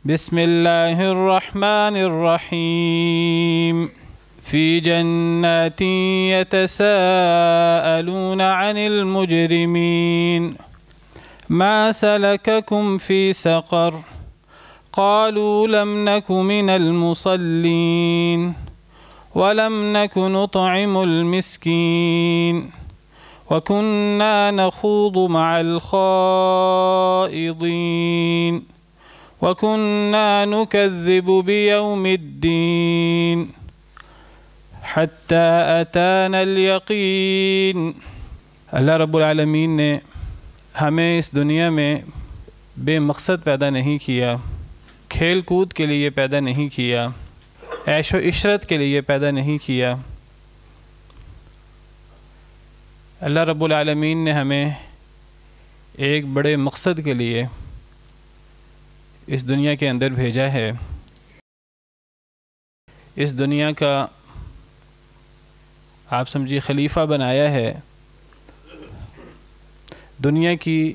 بسم اللہ الرحمن الرحیم فی جنات یتساءلون عن المجرمین ما سلککم فی سقر قالوا لم نک من المصلین ولم نک نطعم المسکین وكنا نخوض مع الخائضين وكنا نكذب بيوم الدين حتى أتانا اليقين۔ اللہ رب العالمین نے ہمیں اس دنیا میں بے مقصد پیدا نہیں کیا، کھیل کود کے لیے پیدا نہیں کیا، عیش و عشرت کے لیے پیدا نہیں کیا۔ اللہ رب العالمین نے ہمیں ایک بڑے مقصد کے لیے اس دنیا کے اندر بھیجا ہے۔ اس دنیا کا آپ سمجھیے خلیفہ بنایا ہے۔ دنیا کی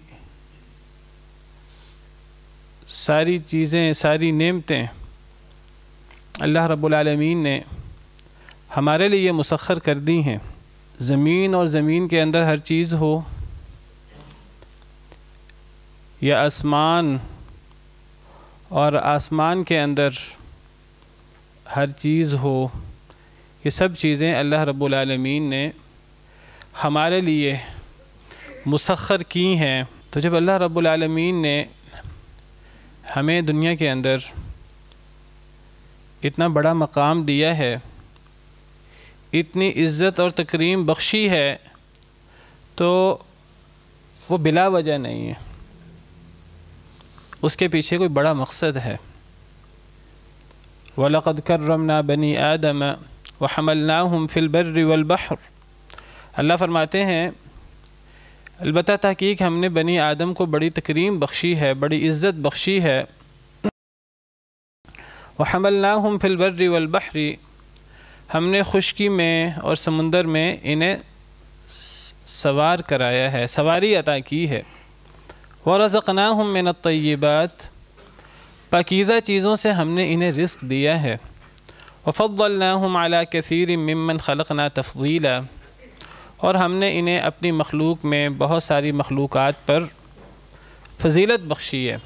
ساری چیزیں، ساری نعمتیں اللہ رب العالمین نے ہمارے لیے مسخر کر دی ہیں۔ زمین اور زمین کے اندر ہر چیز ہو، یا آسمان اور آسمان کے اندر ہر چیز ہو، یہ سب چیزیں اللہ رب العالمین نے ہمارے لیے مسخر کی ہیں۔ تو جب اللہ رب العالمین نے ہمیں دنیا کے اندر اتنا بڑا مقام دیا ہے، اتنی عزت اور تکریم بخشی ہے، تو وہ بلا وجہ نہیں ہے، اس کے پیچھے کوئی بڑا مقصد ہے۔ وَلَقَدْ كَرَّمْنَا بَنِي آدَمَ وَحَمَلْنَاهُمْ فِي الْبَرِّ وَالْبَحْرِ۔ اللہ فرماتے ہیں البتہ تحقیق ہم نے بنی آدم کو بڑی تکریم بخشی ہے، بڑی عزت بخشی ہے۔ وَحَمَلْنَاهُمْ فِي الْبَرِّ وَالْبَحْرِ، ہم نے خشکی میں اور سمندر میں انہیں سوار کرایا ہے، سواری عطا کی ہے۔ وَرَزَقْنَاهُمْ مِنَ الطَّيِّبَاتِ، پاکیزہ چیزوں سے ہم نے انہیں رزق دیا ہے۔ وَفَضَّلْنَاهُمْ عَلَى كَثِيرٍ مِّمَّنْ خَلَقْنَا تَفْضِيلًا، اور ہم نے انہیں اپنی مخلوق میں بہت ساری مخلوقات پر فضیلت بخشی ہے،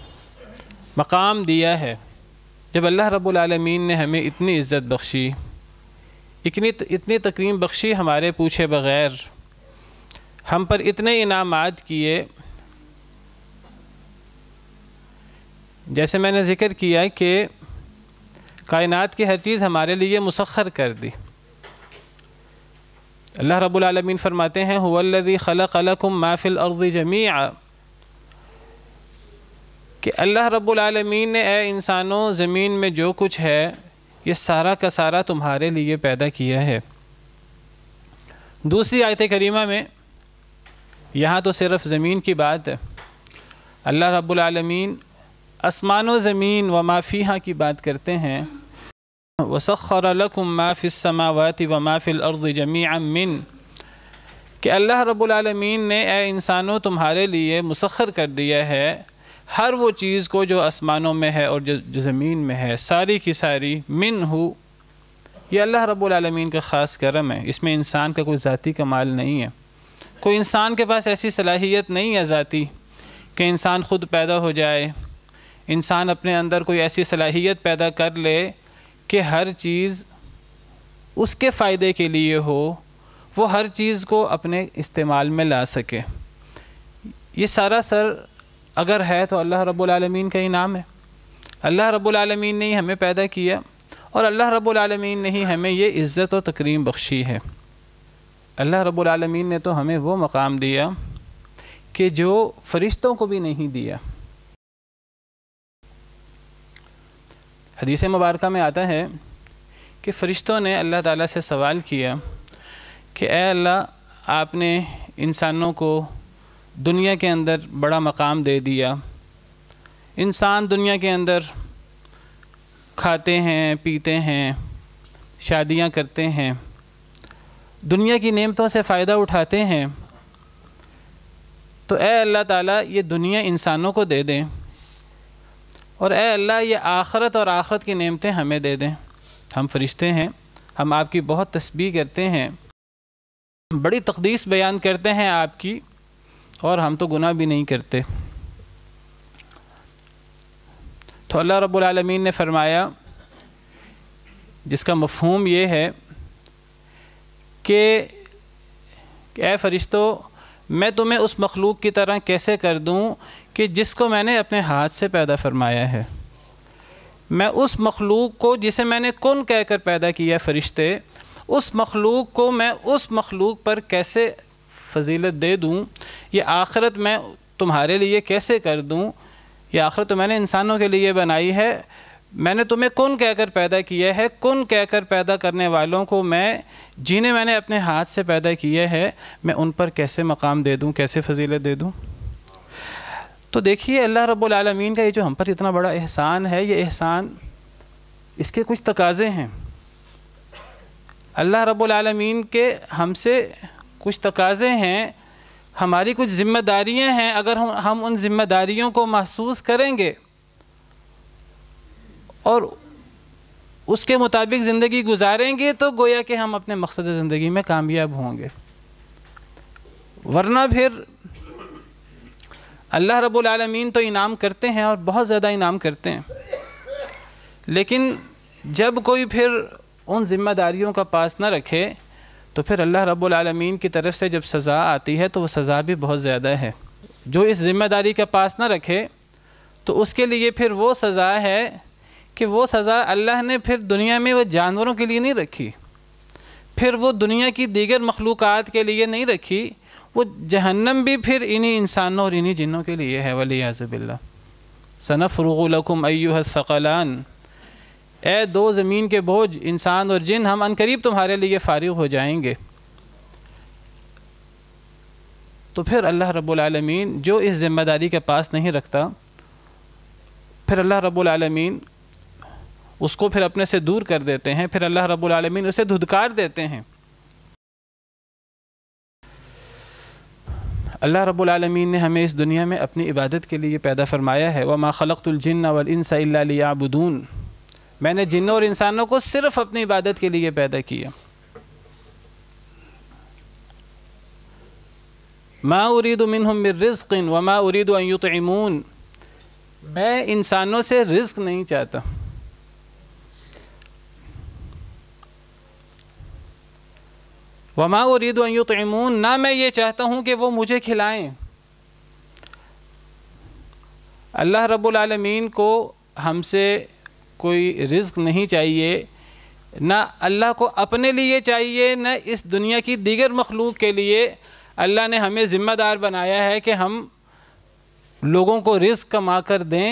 مقام دیا ہے۔ جب اللہ رب العالمین نے ہمیں اتنی عزت بخشی، اتنی تکریم بخشی ہمارے پوچھے بغیر، ہم پر اتنے انعامات کیے، جیسے میں نے ذکر کیا کہ کائنات کی ہر چیز ہمارے لیے مسخر کر دی۔ اللہ رب العالمین فرماتے ہیں هو الذی خلق لکم ما فی الارض جمیعا، کہ اللہ رب العالمین نے اے انسانوں زمین میں جو کچھ ہے یہ سارا کا سارا تمہارے لیے پیدا کیا ہے۔ دوسری آیت کریمہ میں یہاں تو صرف زمین کی بات ہے، اللہ رب العالمین آسمان و زمین وما فیہا کی بات کرتے ہیں۔ وَسَخَّرَ لَكُم مَّا فِي السَّمَاوَاتِ وَمَا فِي الْأَرْضِ جَمِيعًا مِّن، کہ اللہ رب العالمین نے اے انسانوں تمہارے لیے مسخر کر دیا ہے ہر وہ چیز کو جو آسمانوں میں ہے اور جو زمین میں ہے، ساری کی ساری۔ منہ، یہ اللہ رب العالمین کا خاص کرم ہے، اس میں انسان کا کوئی ذاتی کمال نہیں ہے، کوئی انسان کے پاس ایسی صلاحیت نہیں ہے ذاتی کہ انسان خود پیدا ہو جائے، انسان اپنے اندر کوئی ایسی صلاحیت پیدا کر لے کہ ہر چیز اس کے فائدے کے لیے ہو، وہ ہر چیز کو اپنے استعمال میں لا سکے۔ یہ سارا سر اگر ہے تو اللہ رب العالمین کا انعام ہے۔ اللہ رب العالمین نے ہی ہمیں پیدا کیا، اور اللہ رب العالمین نے ہی ہمیں یہ عزت و تکریم بخشی ہے۔ اللہ رب العالمین نے تو ہمیں وہ مقام دیا کہ جو فرشتوں کو بھی نہیں دیا۔ حدیث مبارکہ میں آتا ہے کہ فرشتوں نے اللہ تعالیٰ سے سوال کیا کہ اے اللہ، آپ نے انسانوں کو دنیا کے اندر بڑا مقام دے دیا، انسان دنیا کے اندر کھاتے ہیں، پیتے ہیں، شادیاں کرتے ہیں، دنیا کی نعمتوں سے فائدہ اٹھاتے ہیں، تو اے اللہ تعالیٰ یہ دنیا انسانوں کو دے دیں اور اے اللہ یہ آخرت اور آخرت کی نعمتیں ہمیں دے دیں. ہم فرشتے ہیں، ہم آپ کی بہت تسبیح کرتے ہیں، بڑی تقدیس بیان کرتے ہیں آپ کی، اور ہم تو گناہ بھی نہیں کرتے. تو اللہ رب العالمین نے فرمایا، جس کا مفہوم یہ ہے کہ اے فرشتوں، میں تمہیں اس مخلوق کی طرح کیسے کر دوں کہ جس کو میں نے اپنے ہاتھ سے پیدا فرمایا ہے. میں اس مخلوق کو جسے میں نے کن کہہ کر پیدا کیا فرشتے، اس مخلوق کو میں اس مخلوق پر کیسے فضیلت دے دوں، یہ آخرت میں تمہارے لیے کیسے کر دوں. یہ آخرت تو میں نے انسانوں کے لیے بنائی ہے، میں نے تمہیں کن کہہ کر پیدا کیا ہے، کن کہہ کر پیدا کرنے والوں کو جنہیں میں نے اپنے ہاتھ سے پیدا کیا ہے، میں ان پر کیسے مقام دے دوں، کیسے فضیلت دے دوں. تو دیکھیے اللہ رب العالمین کا یہ جو ہم پر اتنا بڑا احسان ہے، یہ احسان اس کے کچھ تقاضے ہیں. اللہ رب العالمین کے ہم سے کچھ تقاضے ہیں، ہماری کچھ ذمہ داریاں ہیں. اگر ہم ان ذمہ داریوں کو محسوس کریں گے اور اس کے مطابق زندگی گزاریں گے تو گویا کہ ہم اپنے مقصد زندگی میں کامیاب ہوں گے. ورنہ پھر اللہ رب العالمین تو انعام کرتے ہیں اور بہت زیادہ انعام کرتے ہیں، لیکن جب کوئی پھر ان ذمہ داریوں کا پاس نہ رکھے تو پھر اللہ رب العالمین کی طرف سے جب سزا آتی ہے تو وہ سزا بھی بہت زیادہ ہے. جو اس ذمہ داری کا پاس نہ رکھے تو اس کے لیے پھر وہ سزا ہے کہ وہ سزا اللہ نے پھر دنیا میں وہ جانوروں کے لیے نہیں رکھی، پھر وہ دنیا کی دیگر مخلوقات کے لیے نہیں رکھی، وہ جہنم بھی پھر انہی انسانوں اور انہی جنوں کے لیے ہے. والعیاذ باللہ. سنفرغ لکم ایھا الثقلان، اے دو زمین کے بوجھ انسان اور جن، ہم عنقریب تمہارے لیے فارغ ہو جائیں گے. تو پھر اللہ رب العالمین جو اس ذمہ داری کے پاس نہیں رکھتا، پھر اللہ رب العالمین اس کو پھر اپنے سے دور کر دیتے ہیں، پھر اللہ رب العالمین اسے دھدکار دیتے ہیں. اللہ رب العالمین نے ہمیں اس دنیا میں اپنی عبادت کے لیے پیدا فرمایا ہے. وَمَا خَلَقْتُ الْجِنَّ وَالْإِنسَ إِلَّا لِيَعْبُدُونَ، میں نے جنوں اور انسانوں کو صرف اپنی عبادت کے لیے پیدا کیا. مَا أُرِيدُ مِنْهُمْ مِنْ رِزْقٍ وَمَا أُرِيدُ أَن يُطْعِمُونَ، میں انسانوں سے رزق نہیں چاہتا. وَمَا أُرِيدُ أَن يُطْعِمُونَ، نہ میں یہ چاہتا ہوں کہ وہ مجھے کھلائیں. اللہ رب العالمین کو ہم سے کوئی رزق نہیں چاہیے، نہ اللہ کو اپنے لیے چاہیے، نہ اس دنیا کی دیگر مخلوق کے لیے. اللہ نے ہمیں ذمہ دار بنایا ہے کہ ہم لوگوں کو رزق کما کر دیں.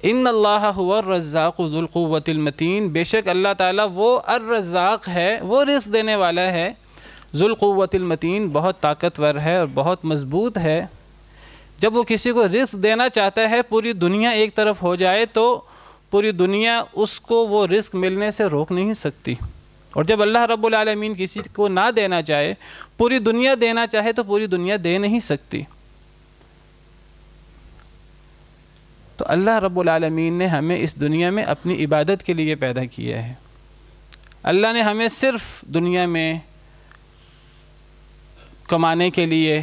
ان اللہ هو الرزاق ذو القوۃ المتین، بے شک اللہ تعالیٰ وہ الرزاق ہے، وہ رزق دینے والا ہے. ذو القوۃ المتین، بہت طاقتور ہے اور بہت مضبوط ہے. جب وہ کسی کو رزق دینا چاہتا ہے، پوری دنیا ایک طرف ہو جائے تو پوری دنیا اس کو وہ رزق ملنے سے روک نہیں سکتی. اور جب اللہ رب العالمین کسی کو نہ دینا چاہے، پوری دنیا دینا چاہے تو پوری دنیا دے نہیں سکتی. تو اللہ رب العالمین نے ہمیں اس دنیا میں اپنی عبادت کے لیے پیدا کیا ہے. اللہ نے ہمیں صرف دنیا میں کمانے کے لیے،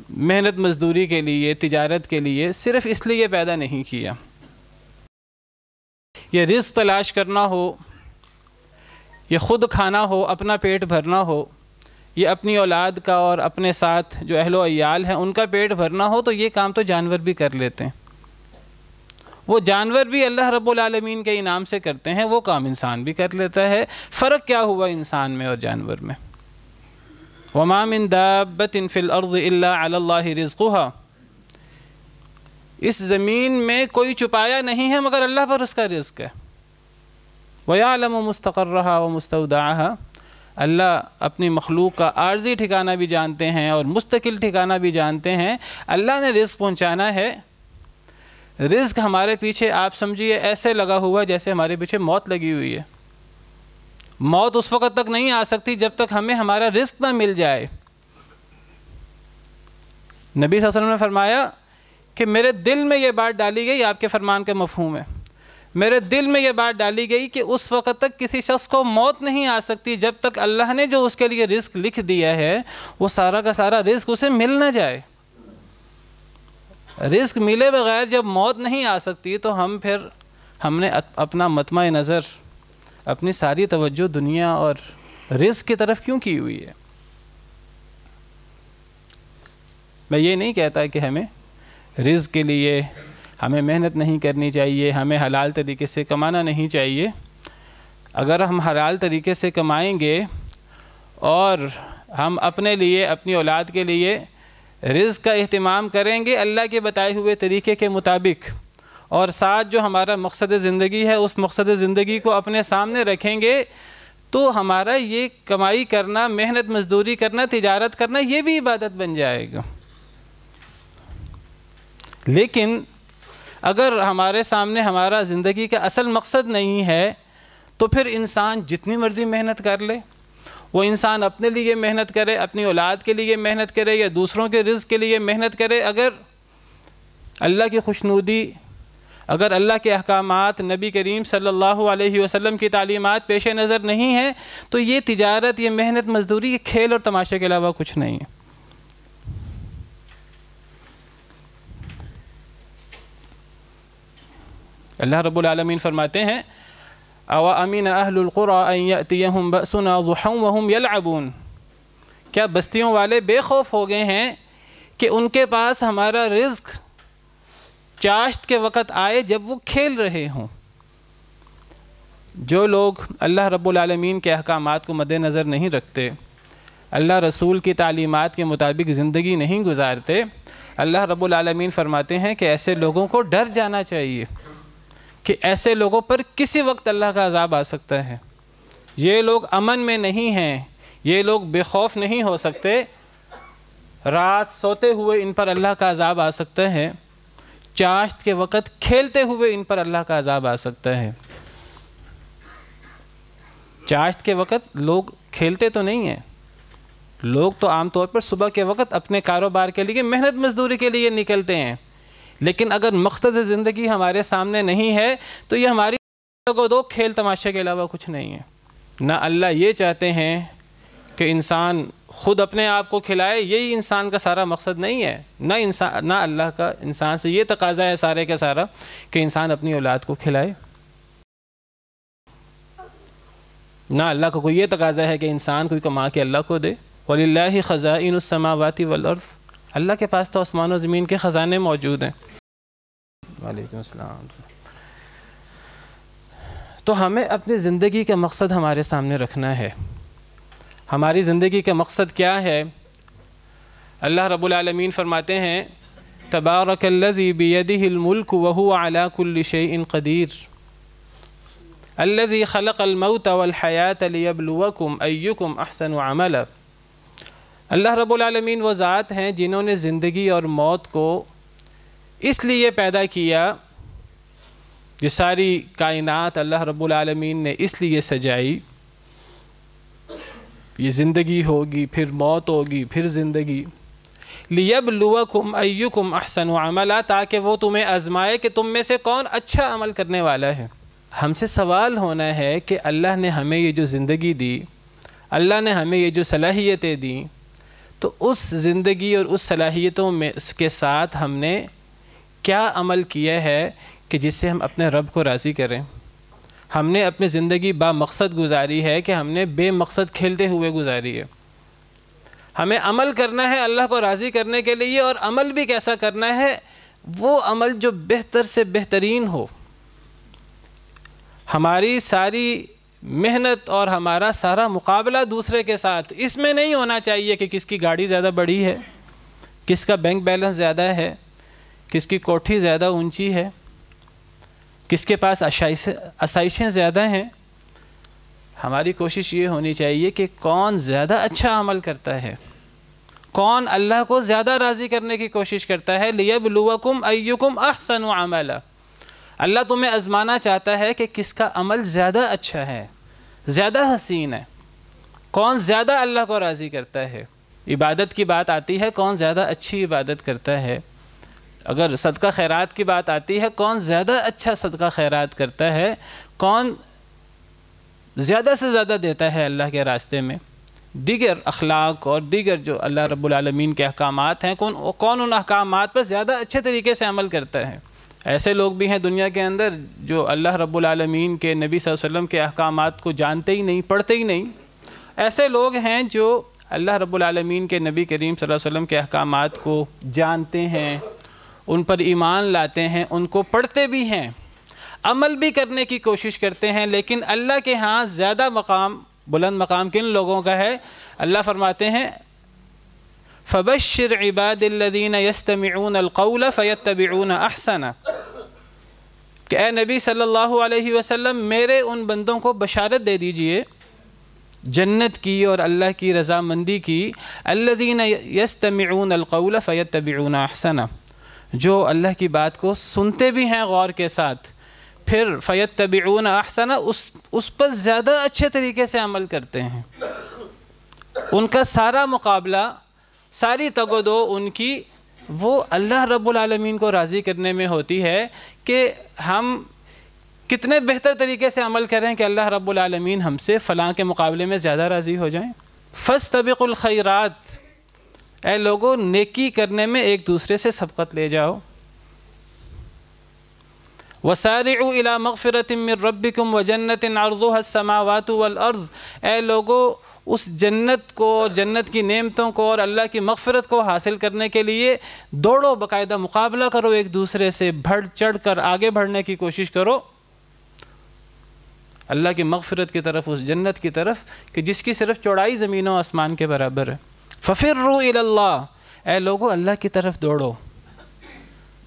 محنت مزدوری کے لیے، تجارت کے لیے صرف اس لیے پیدا نہیں کیا. یہ رزق تلاش کرنا ہو، یہ خود کھانا ہو، اپنا پیٹ بھرنا ہو، یہ اپنی اولاد کا اور اپنے ساتھ جو اہل و عیال ہیں ان کا پیٹ بھرنا ہو، تو یہ کام تو جانور بھی کر لیتے ہیں. وہ جانور بھی اللہ رب العالمین کے انعام سے کرتے ہیں، وہ کام انسان بھی کر لیتا ہے. فرق کیا ہوا انسان میں اور جانور میں؟ وَمَا مِن دَابَّةٍ فِي الْأَرْضِ إِلَّا عَلَى اللَّهِ رِزْقُهَا، اس زمین میں کوئی چھپایا نہیں ہے مگر اللہ پر اس کا رزق ہے. وَيَعْلَمُ مُسْتَقَرَّهَا وَمُسْتَوْدَعَهَا، اللہ اپنی مخلوق کا عارضی ٹھکانہ بھی جانتے ہیں اور مستقل ٹھکانہ بھی جانتے ہیں. اللہ نے رزق پہنچانا ہے. رزق ہمارے پیچھے آپ سمجھیے ایسے لگا ہوا جیسے ہمارے پیچھے موت لگی ہوئی ہے. موت اس وقت تک نہیں آ سکتی جب تک ہمیں ہمارا رزق نہ مل جائے. نبی صلی اللہ علیہ وسلم نے فرمایا کہ میرے دل میں یہ بات ڈالی گئی، آپ کے فرمان کا مفہوم ہے، میرے دل میں یہ بات ڈالی گئی کہ اس وقت تک کسی شخص کو موت نہیں آ سکتی جب تک اللہ نے جو اس کے لیے رزق لکھ دیا ہے وہ سارا کا سارا رزق اسے مل نہ جائے۔ رزق ملے بغیر جب موت نہیں آ سکتی تو ہم نے اپنا مطمع نظر، اپنی ساری توجہ دنیا اور رزق کی طرف کیوں کی ہوئی ہے؟ میں یہ نہیں کہتا کہ ہمیں رزق کے لیے ہمیں محنت نہیں کرنی چاہیے، ہمیں حلال طریقے سے کمانا نہیں چاہیے۔ اگر ہم حلال طریقے سے کمائیں گے اور ہم اپنے لیے، اپنی اولاد کے لیے رزق کا اہتمام کریں گے اللہ کے بتائے ہوئے طریقے کے مطابق، اور ساتھ جو ہمارا مقصد زندگی ہے اس مقصد زندگی کو اپنے سامنے رکھیں گے، تو ہمارا یہ کمائی کرنا، محنت مزدوری کرنا، تجارت کرنا، یہ بھی عبادت بن جائے گا۔ لیکن اگر ہمارے سامنے ہمارا زندگی کا اصل مقصد نہیں ہے تو پھر انسان جتنی مرضی محنت کر لے، وہ انسان اپنے لیے محنت کرے، اپنی اولاد کے لیے محنت کرے یا دوسروں کے رزق کے لیے محنت کرے، اگر اللہ کی خوشنودی، اگر اللہ کے احکامات، نبی کریم صلی اللہ علیہ وسلم کی تعلیمات پیش نظر نہیں ہیں تو یہ تجارت، یہ محنت مزدوری، یہ کھیل اور تماشے کے علاوہ کچھ نہیں ہے۔ اللہ رب العالمین فرماتے ہیں أَوَأَمِنَ أَهْلُ الْقُرَىٰ أَن يَأْتِيَهُمْ بَأْسُنَا ضُحًى وَهُمْ يَلْعَبُونَ، کیا بستیوں والے بے خوف ہو گئے ہیں کہ ان کے پاس ہمارا رزق چاشت کے وقت آئے جب وہ کھیل رہے ہوں؟ جو لوگ اللہ رب العالمین کے احکامات کو مد نظر نہیں رکھتے، اللہ رسول کی تعلیمات کے مطابق زندگی نہیں گزارتے، اللہ رب العالمین فرماتے ہیں کہ ایسے لوگوں کو ڈر جانا چاہیے کہ ایسے لوگوں پر کسی وقت اللہ کا عذاب آ سکتا ہے۔ یہ لوگ امن میں نہیں ہیں، یہ لوگ بے خوف نہیں ہو سکتے، رات سوتے ہوئے ان پر اللہ کا عذاب آ سکتا ہے، چاشت کے وقت کھیلتے ہوئے ان پر اللہ کا عذاب آ سکتا ہے۔ چاشت کے وقت لوگ کھیلتے تو نہیں ہیں، لوگ تو عام طور پر صبح کے وقت اپنے کاروبار کے لیے، محنت مزدوری کے لیے نکلتے ہیں، لیکن اگر مقصد زندگی ہمارے سامنے نہیں ہے تو یہ ہماری کو دو کھیل تماشے کے علاوہ کچھ نہیں ہے۔ نہ اللہ یہ چاہتے ہیں کہ انسان خود اپنے آپ کو کھلائے، یہی انسان کا سارا مقصد نہیں ہے، نہ اللہ کا انسان سے یہ تقاضا ہے سارے کا سارا کہ انسان اپنی اولاد کو کھلائے، نہ اللہ کا کوئی یہ تقاضا ہے کہ انسان کوئی کما کے اللہ کو دے۔ وَلِلَّهِ خَزَائِنُ السَّمَاوَاتِ وَالْأَرْضِ، اللہ کے پاس تو آسمان و زمین کے خزانے موجود ہیں۔ وعلیکم السلام۔ تو ہمیں اپنی زندگی کا مقصد ہمارے سامنے رکھنا ہے۔ ہماری زندگی کا مقصد کیا ہے؟ اللہ رب العالمین فرماتے ہیں تبارک الذی بیدہ الملک وہو علی کل شیء قدیر الذی خلق الموت والحیاة لیبلوکم ایکم احسن عملا۔ اللہ رب العالمین وہ ذات ہیں جنہوں نے زندگی اور موت کو اس لیے پیدا کیا، یہ ساری کائنات اللہ رب العالمین نے اس لیے سجائی، یہ زندگی ہوگی، پھر موت ہوگی، پھر زندگی، لیبلوکم ایکم احسن عملا، تاکہ وہ تمہیں آزمائے کہ تم میں سے کون اچھا عمل کرنے والا ہے۔ ہم سے سوال ہونا ہے کہ اللہ نے ہمیں یہ جو زندگی دی، اللہ نے ہمیں یہ جو صلاحیتیں دیں، تو اس زندگی اور اس صلاحیتوں میں کے ساتھ ہم نے کیا عمل کیا ہے کہ جس سے ہم اپنے رب کو راضی کریں؟ ہم نے اپنی زندگی با مقصد گزاری ہے کہ ہم نے بے مقصد کھیلتے ہوئے گزاری ہے؟ ہمیں عمل کرنا ہے اللہ کو راضی کرنے کے لیے، اور عمل بھی کیسا کرنا ہے؟ وہ عمل جو بہتر سے بہترین ہو۔ ہماری ساری محنت اور ہمارا سارا مقابلہ دوسرے کے ساتھ اس میں نہیں ہونا چاہیے کہ کس کی گاڑی زیادہ بڑی ہے، کس کا بینک بیلنس زیادہ ہے، کس کی کوٹھی زیادہ اونچی ہے، کس کے پاس آسائشیں زیادہ ہیں۔ ہماری کوشش یہ ہونی چاہیے کہ کون زیادہ اچھا عمل کرتا ہے، کون اللہ کو زیادہ راضی کرنے کی کوشش کرتا ہے۔ لیبلوکم ایکم احسن عملا، اللہ تمہیں آزمانا چاہتا ہے کہ کس کا عمل زیادہ اچھا ہے، زیادہ حسین ہے، کون زیادہ اللہ کو راضی کرتا ہے۔ عبادت کی بات آتی ہے، کون زیادہ اچھی عبادت کرتا ہے، اگر صدقہ خیرات کی بات آتی ہے، کون زیادہ اچھا صدقہ خیرات کرتا ہے، کون زیادہ سے زیادہ دیتا ہے اللہ کے راستے میں، دیگر اخلاق اور دیگر جو اللہ رب العالمین کے احکامات ہیں، کون ان احکامات پر زیادہ اچھے طریقے سے عمل کرتا ہے۔ ایسے لوگ بھی ہیں دنیا کے اندر جو اللہ رب العالمین کے نبی صلی اللہ علیہ وسلم کے احکامات کو جانتے ہی نہیں، پڑھتے ہی نہیں۔ ایسے لوگ ہیں جو اللہ رب العالمین کے نبی کریم صلی اللہ علیہ وسلم کے احکامات کو جانتے ہیں، ان پر ایمان لاتے ہیں، ان کو پڑھتے بھی ہیں، عمل بھی کرنے کی کوشش کرتے ہیں، لیکن اللہ کے ہاں زیادہ مقام، بلند مقام کن لوگوں کا ہے؟ اللہ فرماتے ہیں فَبَشِّرْ عِبَادِ الَّذِينَ يَسْتَمِعُونَ الْقَوْلَ فَيَتَّبِعُونَ أَحْسَنَ، کہ اے نبی صلی اللہ علیہ وسلم میرے ان بندوں کو بشارت دے دیجئے جنت کی اور اللہ کی رضامندی کی، الَّذِينَ يَسْتَمِعُونَ الْقَوْلَ فَيَتَّبِعُونَ أَحْسَنَ، جو اللہ کی بات کو سنتے بھی ہیں غور کے ساتھ، پھر فَيَتَّبِعُونَ أَحْسَنَ اس پر زیادہ اچھے طریقے سے عمل کرتے ہیں۔ ان کا سارا مقابلہ، ساری تگ و دو ان کی وہ اللہ رب العالمین کو راضی کرنے میں ہوتی ہے کہ ہم کتنے بہتر طریقے سے عمل کریں کہ اللہ رب العالمین ہم سے فلاں کے مقابلے میں زیادہ راضی ہو جائیں۔ فَاسْتَبِقُوا الْخَيْرَاتِ، اے لوگو نیکی کرنے میں ایک دوسرے سے سبقت لے جاؤ۔ وَسَارِعُوا إِلَى مَغْفِرَةٍ مِّن رَبِّكُمْ وَجَنَّةٍ عَرْضُهَا السَّمَاوَاتُ وَالْأَرْضُ، اے لوگو اس جنت کو، جنت کی نعمتوں کو اور اللہ کی مغفرت کو حاصل کرنے کے لیے دوڑو، باقاعدہ مقابلہ کرو ایک دوسرے سے، بڑھ چڑھ کر آگے بڑھنے کی کوشش کرو اللہ کی مغفرت کی طرف، اس جنت کی طرف کہ جس کی صرف چوڑائی زمین و آسمان کے برابر ہے۔ فَفِرُّوا إِلَى اللَّهِ، اے لوگو اللہ کی طرف دوڑو،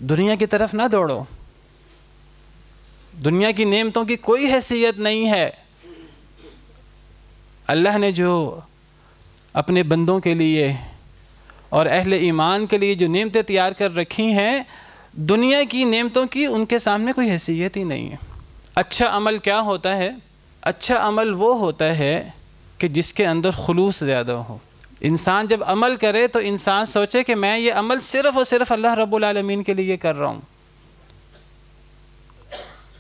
دنیا کی طرف نہ دوڑو۔ دنیا کی نعمتوں کی کوئی حیثیت نہیں ہے۔ اللہ نے جو اپنے بندوں کے لیے اور اہل ایمان کے لیے جو نعمتیں تیار کر رکھی ہیں، دنیا کی نعمتوں کی ان کے سامنے کوئی حیثیت ہی نہیں ہے۔ اچھا عمل کیا ہوتا ہے؟ اچھا عمل وہ ہوتا ہے کہ جس کے اندر خلوص زیادہ ہو۔ انسان جب عمل کرے تو انسان سوچے کہ میں یہ عمل صرف اور صرف اللہ رب العالمین کے لیے کر رہا ہوں،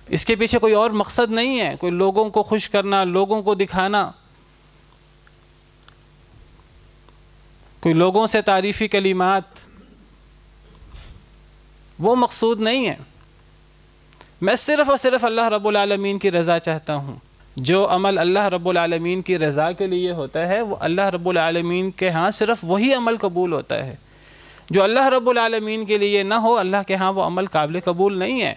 اس کے پیچھے کوئی اور مقصد نہیں ہے، کوئی لوگوں کو خوش کرنا، لوگوں کو دکھانا، کوئی لوگوں سے تعریفی کلمات، وہ مقصود نہیں ہے۔ میں صرف اور صرف اللہ رب العالمین کی رضا چاہتا ہوں۔ جو عمل اللہ رب العالمین کی رضا کے لیے ہوتا ہے وہ اللہ رب العالمین کے ہاں صرف وہی عمل قبول ہوتا ہے۔ جو اللہ رب العالمین کے لیے نہ ہو، اللہ کے ہاں وہ عمل قابل قبول نہیں ہے،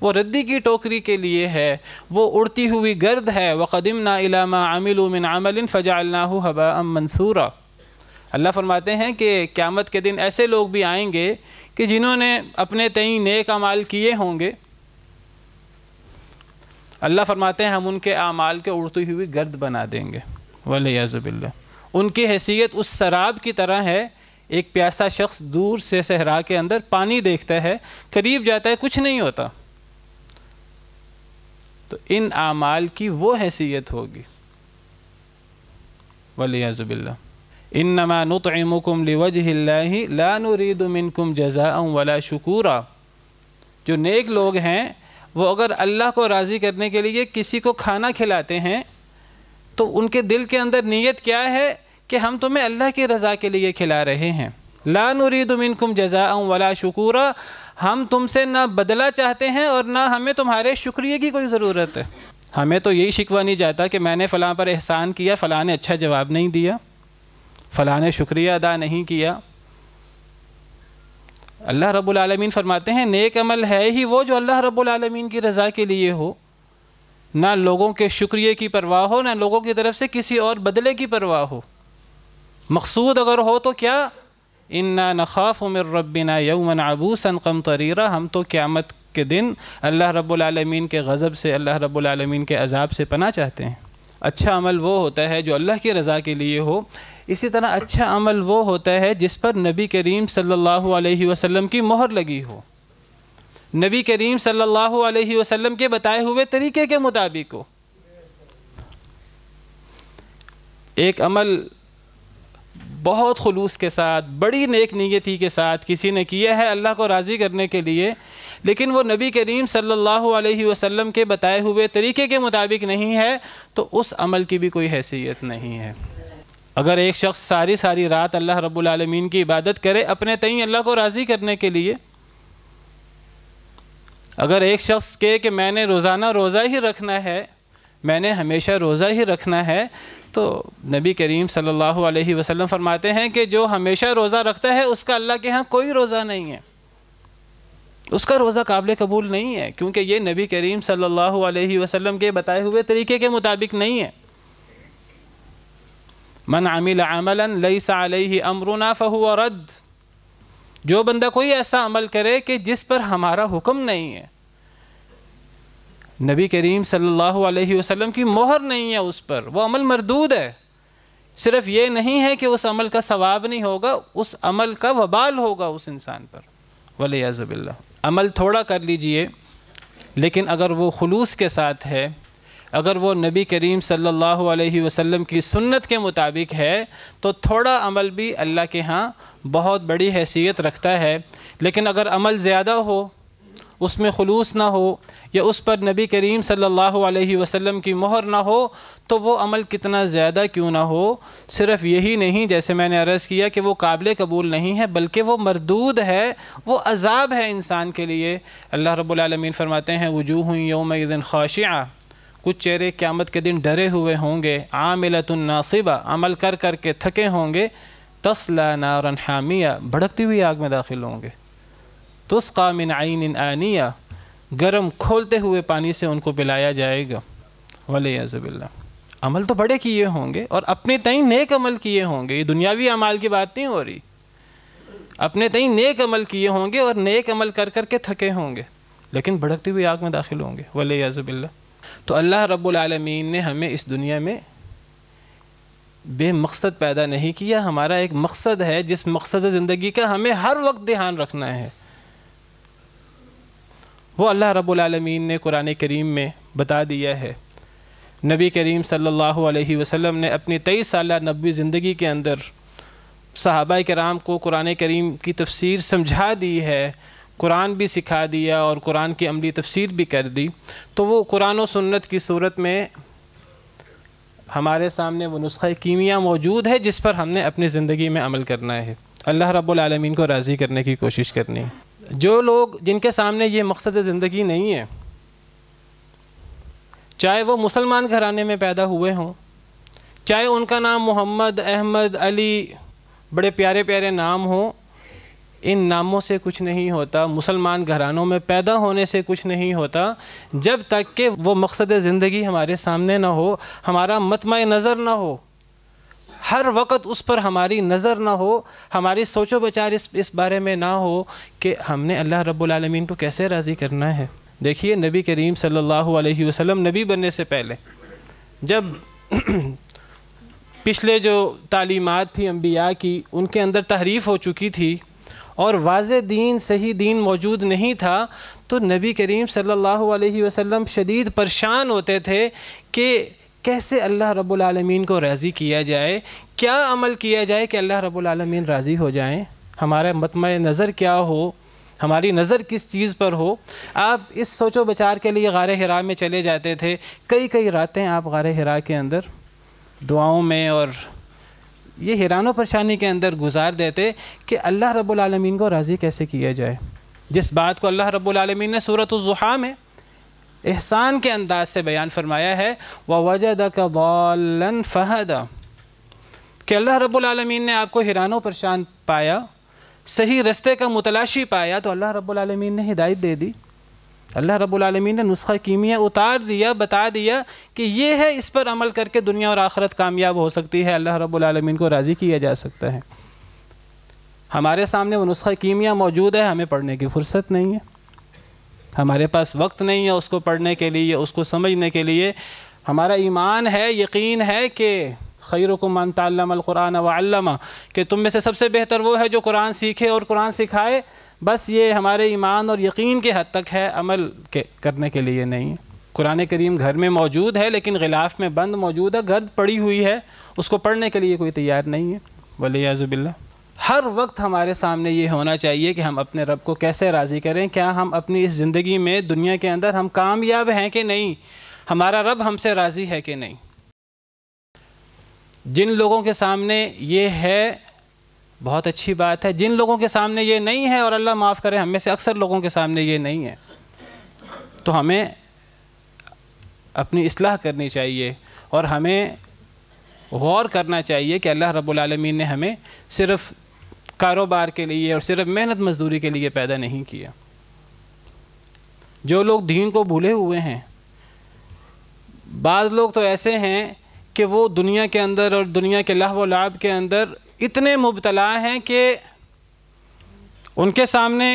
وہ ردی کی ٹوکری کے لیے ہے، وہ اڑتی ہوئی گرد ہے۔ وَقَدِمْنَا إِلَى مَا عَمِلُوا مِنْ عَمَلٍ فَجَعَلْنَاهُ هَبَاءً مَنْثُورًا، اللہ فرماتے ہیں کہ قیامت کے دن ایسے لوگ بھی آئیں گے کہ جنہوں نے اپنے تئیں نیک اعمال کیے ہوں گے، اللہ فرماتے ہیں ہم ان کے اعمال کے اڑتی ہوئی گرد بنا دیں گے، وَالْعِيَاذُ بِاللَّهِ۔ ان کی حیثیت اس سراب کی طرح ہے، ایک پیاسا شخص دور سے صحرا کے اندر پانی دیکھتا ہے، قریب جاتا ہے کچھ نہیں ہوتا، تو ان اعمال کی وہ حیثیت ہوگی، وَالْعِيَاذُ بِاللَّهِ۔ انما نطعمکم لوجہ اللہ لا نرید منکم جزاء ولا شکورا، جو نیک لوگ ہیں وہ اگر اللہ کو راضی کرنے کے لیے کسی کو کھانا کھلاتے ہیں تو ان کے دل کے اندر نیت کیا ہے کہ ہم تمہیں اللہ کی رضا کے لیے کھلا رہے ہیں۔ لا نرید منکم جزاء ولا شکورا، ہم تم سے نہ بدلہ چاہتے ہیں اور نہ ہمیں تمہارے شکریہ کی کوئی ضرورت ہے۔ ہمیں تو یہی شکوہ نہیں جاتا کہ میں نے فلاں پر احسان کیا، فلاں نے اچھا جواب نہیں دیا، فلاں نے شکریہ ادا نہیں کیا۔ اللہ رب العالمین فرماتے ہیں نیک عمل ہے ہی وہ جو اللہ رب العالمین کی رضا کے لیے ہو، نہ لوگوں کے شکریہ کی پرواہ ہو، نہ لوگوں کی طرف سے کسی اور بدلے کی پرواہ ہو۔ مقصود اگر ہو تو کیا؟ اِنَّا نَخَافُ مِن رَبِّنَا يَوْمًا عَبُوسًا قَمْطَرِيرًا، ہم تو قیامت کے دن اللہ رب العالمین کے غضب سے، اللہ رب العالمین کے عذاب سے پناہ چاہتے ہیں۔ اچھا عمل وہ ہوتا ہے جو اللہ کی رضا کے لیے ہو۔ اسی طرح اچھا عمل وہ ہوتا ہے جس پر نبی کریم صلی اللہ علیہ وسلم کی مہر لگی ہو، نبی کریم صلی اللہ علیہ وسلم کے بتائے ہوئے طریقے کے مطابق ہو۔ ایک عمل بہت خلوص کے ساتھ، بڑی نیک نیتی کے ساتھ کسی نے کیا ہے اللہ کو راضی کرنے کے لیے، لیکن وہ نبی کریم صلی اللہ علیہ وسلم کے بتائے ہوئے طریقے کے مطابق نہیں ہے، تو اس عمل کی بھی کوئی حیثیت نہیں ہے۔ اگر ایک شخص ساری رات اللہ رب العالمین کی عبادت کرے اپنے تئیں اللہ کو راضی کرنے کے لیے، اگر ایک شخص کہے کہ میں نے روزانہ روزہ ہی رکھنا ہے، میں نے ہمیشہ روزہ ہی رکھنا ہے، تو نبی کریم صلی اللہ علیہ وسلم فرماتے ہیں کہ جو ہمیشہ روزہ رکھتا ہے اس کا اللہ کے ہاں کوئی روزہ نہیں ہے، اس کا روزہ قابل قبول نہیں ہے، کیونکہ یہ نبی کریم صلی اللہ علیہ وسلم کے بتائے ہوئے طریقے کے مطابق نہیں ہے۔ من عمل عملا لیس علیہ امرنا فہو رد، جو بندہ کوئی ایسا عمل کرے کہ جس پر ہمارا حکم نہیں ہے، نبی کریم صلی اللہ علیہ وسلم کی مہر نہیں ہے اس پر، وہ عمل مردود ہے۔ صرف یہ نہیں ہے کہ اس عمل کا ثواب نہیں ہوگا، اس عمل کا وبال ہوگا اس انسان پر، والعیاذ باللہ۔ عمل تھوڑا کر لیجئے، لیکن اگر وہ خلوص کے ساتھ ہے، اگر وہ نبی کریم صلی اللہ علیہ وسلم کی سنت کے مطابق ہے، تو تھوڑا عمل بھی اللہ کے ہاں بہت بڑی حیثیت رکھتا ہے۔ لیکن اگر عمل زیادہ ہو، اس میں خلوص نہ ہو، یا اس پر نبی کریم صلی اللہ علیہ وسلم کی مہر نہ ہو، تو وہ عمل کتنا زیادہ کیوں نہ ہو، صرف یہی نہیں جیسے میں نے عرض کیا کہ وہ قابل قبول نہیں ہے، بلکہ وہ مردود ہے، وہ عذاب ہے انسان کے لیے۔ اللہ رب العالمین فرماتے ہیں وجوہ یومئذ خاشعہ، کچھ چہرے قیامت کے دن ڈرے ہوئے ہوں گے، عاملۃ ناصبہ، عمل کر کر کے تھکے ہوں گے، تصلی نارا حامیہ، بھڑکتی ہوئی آگ میں داخل ہوں گے، تسقی من عین آنیہ، گرم کھولتے ہوئے پانی سے ان کو پلایا جائے گا، والعیاذ باللہ۔ عمل تو بڑے کیے ہوں گے اور اپنے تئیں نیک عمل کیے ہوں گے، یہ دنیاوی اعمال کی بات نہیں ہو رہی، اپنے تئیں نیک عمل کیے ہوں گے اور نیک عمل کر کر کے تھکے ہوں گے، لیکن بھڑکتی ہوئی آگ میں داخل ہوں گے، والعیاذ باللہ۔ تو اللہ رب العالمین نے ہمیں اس دنیا میں بے مقصد پیدا نہیں کیا، ہمارا ایک مقصد ہے جس مقصد زندگی کا ہمیں ہر وقت دھیان رکھنا ہے، وہ اللہ رب العالمین نے قرآن کریم میں بتا دیا ہے۔ نبی کریم صلی اللہ علیہ وسلم نے اپنی 23 سالہ نبوی زندگی کے اندر صحابہ کرام کو قرآن کریم کی تفسیر سمجھا دی ہے، قرآن بھی سکھا دیا اور قرآن کی عملی تفسیر بھی کر دی، تو وہ قرآن و سنت کی صورت میں ہمارے سامنے وہ نسخہ کیمیا موجود ہے جس پر ہم نے اپنی زندگی میں عمل کرنا ہے، اللہ رب العالمین کو راضی کرنے کی کوشش کرنی ہے۔ جو لوگ جن کے سامنے یہ مقصد زندگی نہیں ہے، چاہے وہ مسلمان گھرانے میں پیدا ہوئے ہوں، چاہے ان کا نام محمد، احمد، علی، بڑے پیارے پیارے نام ہوں، ان ناموں سے کچھ نہیں ہوتا، مسلمان گھرانوں میں پیدا ہونے سے کچھ نہیں ہوتا، جب تک کہ وہ مقصد زندگی ہمارے سامنے نہ ہو، ہمارا مطمع نظر نہ ہو، ہر وقت اس پر ہماری نظر نہ ہو، ہماری سوچ و بچار اس بارے میں نہ ہو کہ ہم نے اللہ رب العالمین کو کیسے راضی کرنا ہے۔ دیکھیے نبی کریم صلی اللہ علیہ وسلم نبی بننے سے پہلے جب پچھلے جو تعلیمات تھی انبیاء کی ان کے اندر تحریف ہو چکی تھی اور واضح دین، صحیح دین موجود نہیں تھا، تو نبی کریم صلی اللہ علیہ وسلم شدید پریشان ہوتے تھے کہ کیسے اللہ رب العالمین کو راضی کیا جائے، کیا عمل کیا جائے کہ اللہ رب العالمین راضی ہو جائیں، ہمارا مطمع نظر کیا ہو، ہماری نظر کس چیز پر ہو۔ آپ اس سوچ و بچار کے لیے غار حرا میں چلے جاتے تھے، کئی راتیں آپ غار حرا کے اندر دعاؤں میں اور یہ حیران و پریشانی کے اندر گزار دیتے کہ اللہ رب العالمین کو راضی کیسے کیا جائے، جس بات کو اللہ رب العالمین نے سورۃ الضحیٰ میں احسان کے انداز سے بیان فرمایا ہے، وَوَجَدَكَ ضَالًّا فَهَدَى، کہ اللہ رب العالمین نے آپ کو حیران و پریشان پایا، صحیح رستے کا متلاشی پایا، تو اللہ رب العالمین نے ہدایت دے دی، اللہ رب العالمین نے نسخہ کیمیا اتار دیا، بتا دیا کہ یہ ہے، اس پر عمل کر کے دنیا اور آخرت کامیاب ہو سکتی ہے، اللہ رب العالمین کو راضی کیا جا سکتا ہے۔ ہمارے سامنے وہ نسخہ کیمیا موجود ہے، ہمیں پڑھنے کی فرصت نہیں ہے، ہمارے پاس وقت نہیں ہے اس کو پڑھنے کے لیے، اس کو سمجھنے کے لیے۔ ہمارا ایمان ہے، یقین ہے کہ خیرکم من تعلم القرآن وعلمہ، کہ تم میں سے سب سے بہتر وہ ہے جو قرآن سیکھے اور قرآن سکھائے، بس یہ ہمارے ایمان اور یقین کے حد تک ہے، عمل کرنے کے لیے نہیں ہے۔ قرآن کریم گھر میں موجود ہے لیکن غلاف میں بند موجود ہے، گرد پڑی ہوئی ہے، اس کو پڑھنے کے لیے کوئی تیار نہیں ہے۔ ولیعذ باللہ۔ ہر وقت ہمارے سامنے یہ ہونا چاہیے کہ ہم اپنے رب کو کیسے راضی کریں، کیا ہم اپنی اس زندگی میں دنیا کے اندر ہم کامیاب ہیں کہ نہیں، ہمارا رب ہم سے راضی ہے کہ نہیں۔ جن لوگوں کے سامنے یہ ہے بہت اچھی بات ہے، جن لوگوں کے سامنے یہ نہیں ہے، اور اللہ معاف کرے ہم میں سے اکثر لوگوں کے سامنے یہ نہیں ہے، تو ہمیں اپنی اصلاح کرنی چاہیے اور ہمیں غور کرنا چاہیے کہ اللہ رب العالمین نے ہمیں صرف کاروبار کے لیے اور صرف محنت مزدوری کے لیے پیدا نہیں کیا۔ جو لوگ دین کو بھولے ہوئے ہیں، بعض لوگ تو ایسے ہیں کہ وہ دنیا کے اندر اور دنیا کے لہو و لعب کے اندر اتنے مبتلا ہیں کہ ان کے سامنے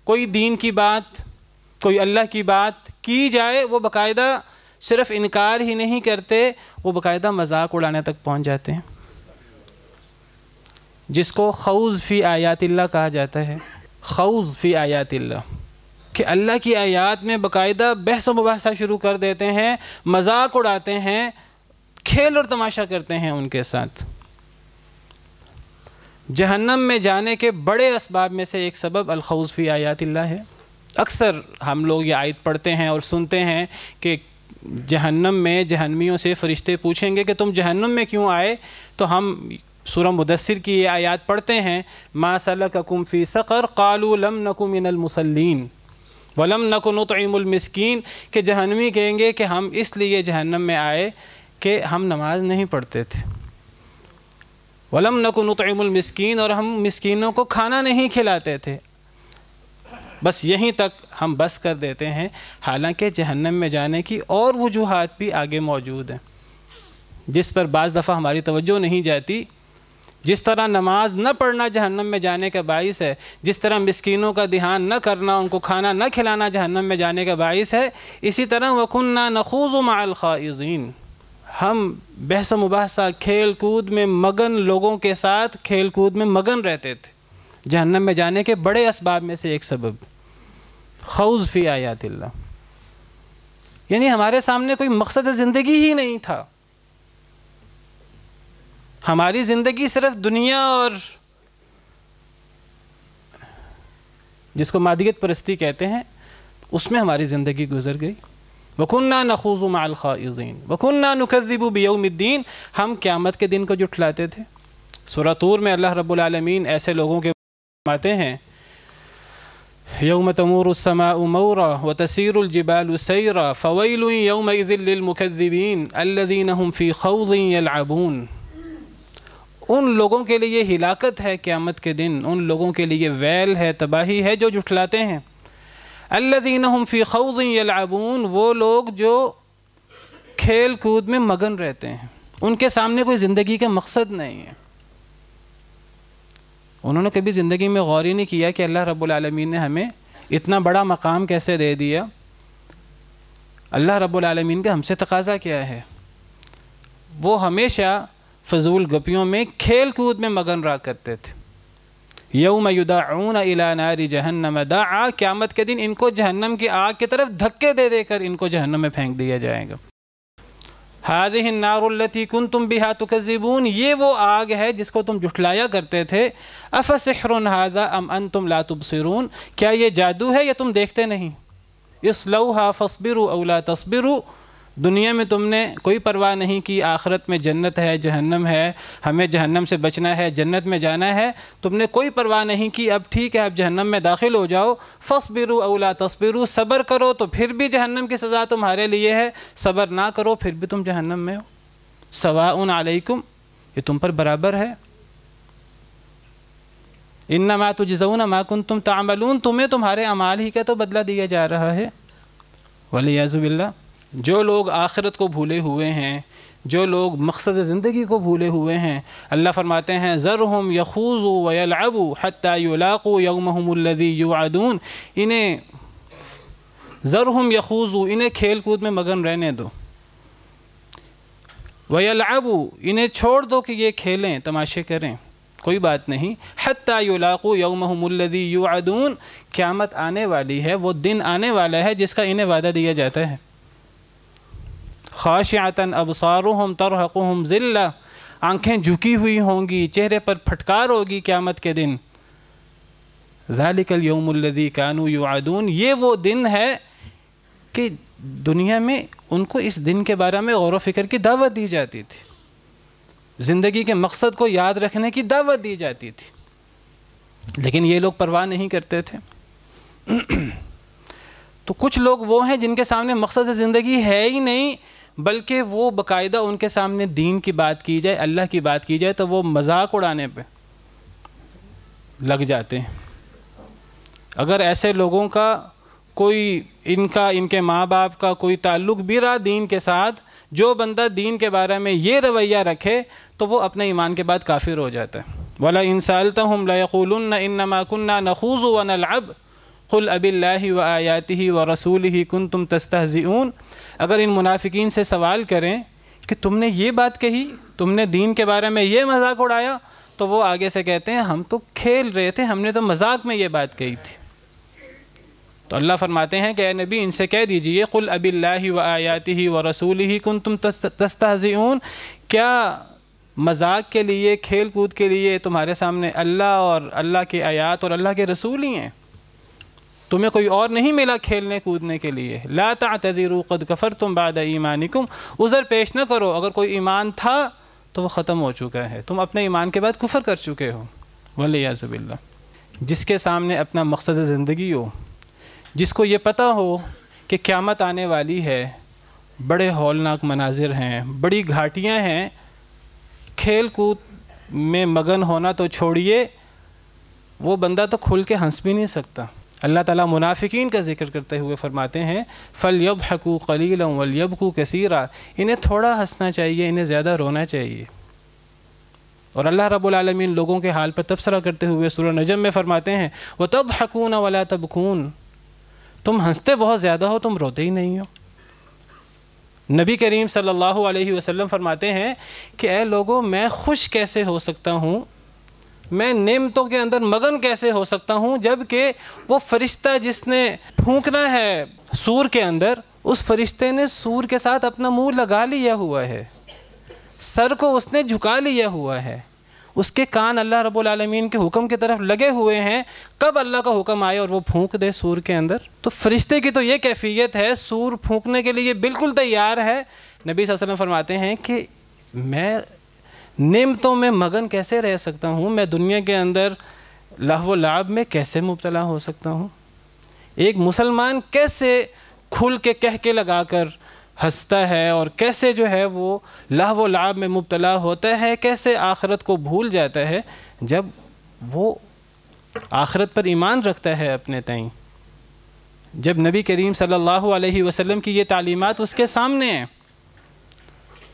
کوئی دین کی بات، کوئی اللہ کی بات کی جائے، وہ باقاعدہ صرف انکار ہی نہیں کرتے، وہ باقاعدہ مذاق اڑانے تک پہنچ جاتے ہیں، جس کو خوض فی آیات اللہ کہا جاتا ہے۔ خوض فی آیات اللہ، کہ اللہ کی آیات میں باقاعدہ بحث و مباحثہ شروع کر دیتے ہیں، مذاق اڑاتے ہیں، کھیل اور تماشا کرتے ہیں ان کے ساتھ۔ جہنم میں جانے کے بڑے اسباب میں سے ایک سبب الخوض فی آیات اللہ ہے۔ اکثر ہم لوگ یہ آیت پڑھتے ہیں اور سنتے ہیں کہ جہنم میں جہنمیوں سے فرشتے پوچھیں گے کہ تم جہنم میں کیوں آئے، تو ہم سورہ مدثر کی یہ آیات پڑھتے ہیں، ما سلککم فی سقر قالوا لم نک من المصلین ولم نک نطعم المسکین، کہ جہنمی کہیں گے کہ ہم اس لیے جہنم میں آئے کہ ہم نماز نہیں پڑھتے تھے، وَلَمْ نَكُ نُطْعِمُ الْمِسْكِينَ، اور ہم مسکینوں کو کھانا نہیں کھلاتے تھے۔ بس یہیں تک ہم بس کر دیتے ہیں، حالانکہ جہنم میں جانے کی اور وجوہات بھی آگے موجود ہیں جس پر بعض دفعہ ہماری توجہ نہیں جاتی۔ جس طرح نماز نہ پڑھنا جہنم میں جانے کا باعث ہے، جس طرح مسکینوں کا دھیان نہ کرنا، ان کو کھانا نہ کھلانا جہنم میں جانے کا باعث ہے، اسی طرح وَكُنَّا نَخُوضُ مَعَ الْخَائِضِينَ، ہم بحث و مباحثہ کھیل کود میں مگن لوگوں کے ساتھ کھیل کود میں مگن رہتے تھے۔ جہنم میں جانے کے بڑے اسباب میں سے ایک سبب خوض فی آیات اللہ، یعنی ہمارے سامنے کوئی مقصد زندگی ہی نہیں تھا، ہماری زندگی صرف دنیا اور جس کو مادیت پرستی کہتے ہیں اس میں ہماری زندگی گزر گئی۔ وَكُنَّا نَخُوضُ مَعَ الْخَائِضِينَ وَكُنَّا نُكَذِّبُ بِيَوْمِ الدِّينِ، ہم قیامت کے دن کو جھٹلاتے تھے۔ سورہ طور میں اللہ رب العالمین ایسے لوگوں کے فرماتے ہیں، يَوْمَ تَمُورُ السَّمَاءُ مَوْرًا وَتَسِيرُ الْجِبَالُ سَيْرًا فَوَيْلٌ يَوْمَئِذٍ لِّلْمُكَذِّبِينَ الَّذِينَ هُمْ فِي خَوْضٍ يَلْعَبُونَ، ان لوگوں کے لیے ہلاکت ہے قیامت کے دن، ان لوگوں کے لیے ویل ہے، تباہی ہے جو جھٹلاتے ہیں۔ الذین هم فی خوض یلعبون، وہ لوگ جو کھیل کود میں مگن رہتے ہیں، ان کے سامنے کوئی زندگی کا مقصد نہیں ہے۔ انہوں نے کبھی زندگی میں غور ہی نہیں کیا کہ اللہ رب العالمین نے ہمیں اتنا بڑا مقام کیسے دے دیا، اللہ رب العالمین کا ہم سے تقاضا کیا ہے۔ وہ ہمیشہ فضول گپیوں میں کھیل کود میں مگن رہا کرتے تھے۔ یوم یدعون الی نار جہنم دعا، قیامت کے دن ان کو جہنم کی آگ کی طرف دھکے دے دے کر ان کو جہنم میں پھینک دیا جائے گا۔ هذه النار التي كنتم بها تكذبون، یہ وہ آگ ہے جس کو تم جھٹلایا کرتے تھے۔ افسحر هذا ام انتم لا تبصرون، کیا یہ جادو ہے یا تم دیکھتے نہیں؟ اصلوها فاصبروا او لا تصبروا، دنیا میں تم نے کوئی پرواہ نہیں کی، آخرت میں جنت ہے جہنم ہے، ہمیں جہنم سے بچنا ہے جنت میں جانا ہے، تم نے کوئی پرواہ نہیں کی، اب ٹھیک ہے اب جہنم میں داخل ہو جاؤ۔ فاصبروا او لا تصبروا، صبر کرو تو پھر بھی جہنم کی سزا تمہارے لیے ہے، صبر نہ کرو پھر بھی تم جہنم میں ہو۔ سواء علیکم، یہ تم پر برابر ہے۔ انما تجزون ما کنتم تعملون، تمہیں تمہارے اعمال ہی کا تو بدلہ دیا جا رہا ہے۔ والعیاذ باللہ، جو لوگ آخرت کو بھولے ہوئے ہیں، جو لوگ مقصد زندگی کو بھولے ہوئے ہیں، اللہ فرماتے ہیں ذرہم یخوضوا ویلعبوا حتی یلاقوا یومہم الذی یوعدون، انہیں ذرہم یخوضوا، انہیں کھیل کود میں مگن رہنے دو، ویلعبوا، انہیں چھوڑ دو کہ یہ کھیلیں تماشے کریں، کوئی بات نہیں، حتی یلاقوا یومہم الذی یوعدون، قیامت آنے والی ہے، وہ دن آنے والا ہے جس کا انہیں وعدہ دیا جاتا ہے۔ خاشعۃ ابصارہم ترہقہم ذلہ، آنکھیں جھکی ہوئی ہوں گی، چہرے پر پھٹکار ہوگی قیامت کے دن۔ ذالک الیوم الذی کانوا یوعدون، یہ وہ دن ہے کہ دنیا میں ان کو اس دن کے بارے میں غور و فکر کی دعوت دی جاتی تھی، زندگی کے مقصد کو یاد رکھنے کی دعوت دی جاتی تھی، لیکن یہ لوگ پرواہ نہیں کرتے تھے۔ تو کچھ لوگ وہ ہیں جن کے سامنے مقصد زندگی ہے ہی نہیں، بلکہ وہ باقاعدہ ان کے سامنے دین کی بات کی جائے، اللہ کی بات کی جائے تو وہ مذاق اڑانے پہ لگ جاتے ہیں۔ اگر ایسے لوگوں کا کوئی ان کے ماں باپ کا کوئی تعلق بھی رہا دین کے ساتھ، جو بندہ دین کے بارے میں یہ رویہ رکھے تو وہ اپنے ایمان کے بعد کافر ہو جاتا ہے۔ وَلَئِن سَأَلْتَهُمْ لَيَقُولُنَّ إِنَّمَا كُنَّا نَخُوضُ وَنَلْعَبُ قُلْ أَبِاللَّهِ وَآيَاتِهِ وَرَسُولِهِ كُنْتُمْ تَسْتَهْزِئُونَ، اگر ان منافقین سے سوال کریں کہ تم نے یہ بات کہی، تم نے دین کے بارے میں یہ مذاق اڑایا، تو وہ آگے سے کہتے ہیں ہم تو کھیل رہے تھے، ہم نے تو مذاق میں یہ بات کہی تھی۔ تو اللہ فرماتے ہیں کہ اے نبی ان سے کہہ دیجئے قُلْ أَبِاللَّهِ وَآيَاتِهِ وَرَسُولِهِ كُنْتُمْ تَسْتَهْزِئُونَ، کیا مذاق کے لیے، کھیل کود کے لیے تمہارے سامنے اللہ اور اللہ کی آیات اور اللہ کے رسول ہی ہیں؟ تمہیں کوئی اور نہیں ملا کھیلنے کودنے کے لیے؟ لا تعتذروا قد کفرتم بعد ایمانکم، عذر پیش نہ کرو، اگر کوئی ایمان تھا تو وہ ختم ہو چکا ہے، تم اپنے ایمان کے بعد کفر کر چکے ہو۔ والعیاذ باللہ۔ جس کے سامنے اپنا مقصد زندگی ہو، جس کو یہ پتہ ہو کہ قیامت آنے والی ہے، بڑے ہولناک مناظر ہیں، بڑی گھاٹیاں ہیں، کھیل کود میں مگن ہونا تو چھوڑیے، وہ بندہ تو کھل کے ہنس بھی نہیں سکتا۔ اللہ تعالیٰ منافقین کا ذکر کرتے ہوئے فرماتے ہیں فَلْيَضْحَكُوا قَلِيلًا وَلْيَبْكُوا كَثِيرًا، انہیں تھوڑا ہنسنا چاہیے، انہیں زیادہ رونا چاہیے۔ اور اللہ رب العالمین لوگوں کے حال پر تبصرہ کرتے ہوئے سورہ نجم میں فرماتے ہیں وَتَضْحَكُونَ وَلَا تَبْكُونَ، تم ہنستے بہت زیادہ ہو، تم روتے ہی نہیں ہو۔ نبی کریم صلی اللہ علیہ وسلم فرماتے ہیں کہ اے لوگوں، میں خوش کیسے ہو سکتا ہوں، میں نعمتوں کے اندر مگن کیسے ہو سکتا ہوں، جبکہ وہ فرشتہ جس نے پھونکنا ہے سور کے اندر، اس فرشتے نے سور کے ساتھ اپنا منہ لگا لیا ہوا ہے، سر کو اس نے جھکا لیا ہوا ہے، اس کے کان اللہ رب العالمین کے حکم کی طرف لگے ہوئے ہیں، کب اللہ کا حکم آئے اور وہ پھونک دے سور کے اندر۔ تو فرشتے کی تو یہ کیفیت ہے، سور پھونکنے کے لیے بالکل تیار ہے۔ نبی صلی اللہ علیہ وسلم فرماتے ہیں کہ میں نعمتوں میں مگن کیسے رہ سکتا ہوں، میں دنیا کے اندر لہو و لعب میں کیسے مبتلا ہو سکتا ہوں۔ ایک مسلمان کیسے کھل کے کہہ کے لگا کر ہنستا ہے اور کیسے جو ہے وہ لہو و لعب میں مبتلا ہوتا ہے، کیسے آخرت کو بھول جاتا ہے، جب وہ آخرت پر ایمان رکھتا ہے اپنے تئیں، جب نبی کریم صلی اللہ علیہ وسلم کی یہ تعلیمات اس کے سامنے ہیں،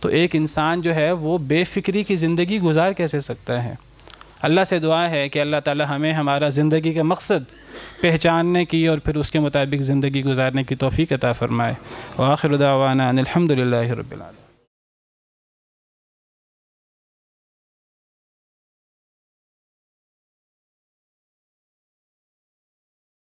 تو ایک انسان جو ہے وہ بے فکری کی زندگی گزار کیسے سکتا ہے۔ اللہ سے دعا ہے کہ اللہ تعالی ہمیں ہمارا زندگی کا مقصد پہچاننے کی اور پھر اس کے مطابق زندگی گزارنے کی توفیق عطا فرمائے۔ وآخر دعوانا ان الحمد للہ رب العالمین۔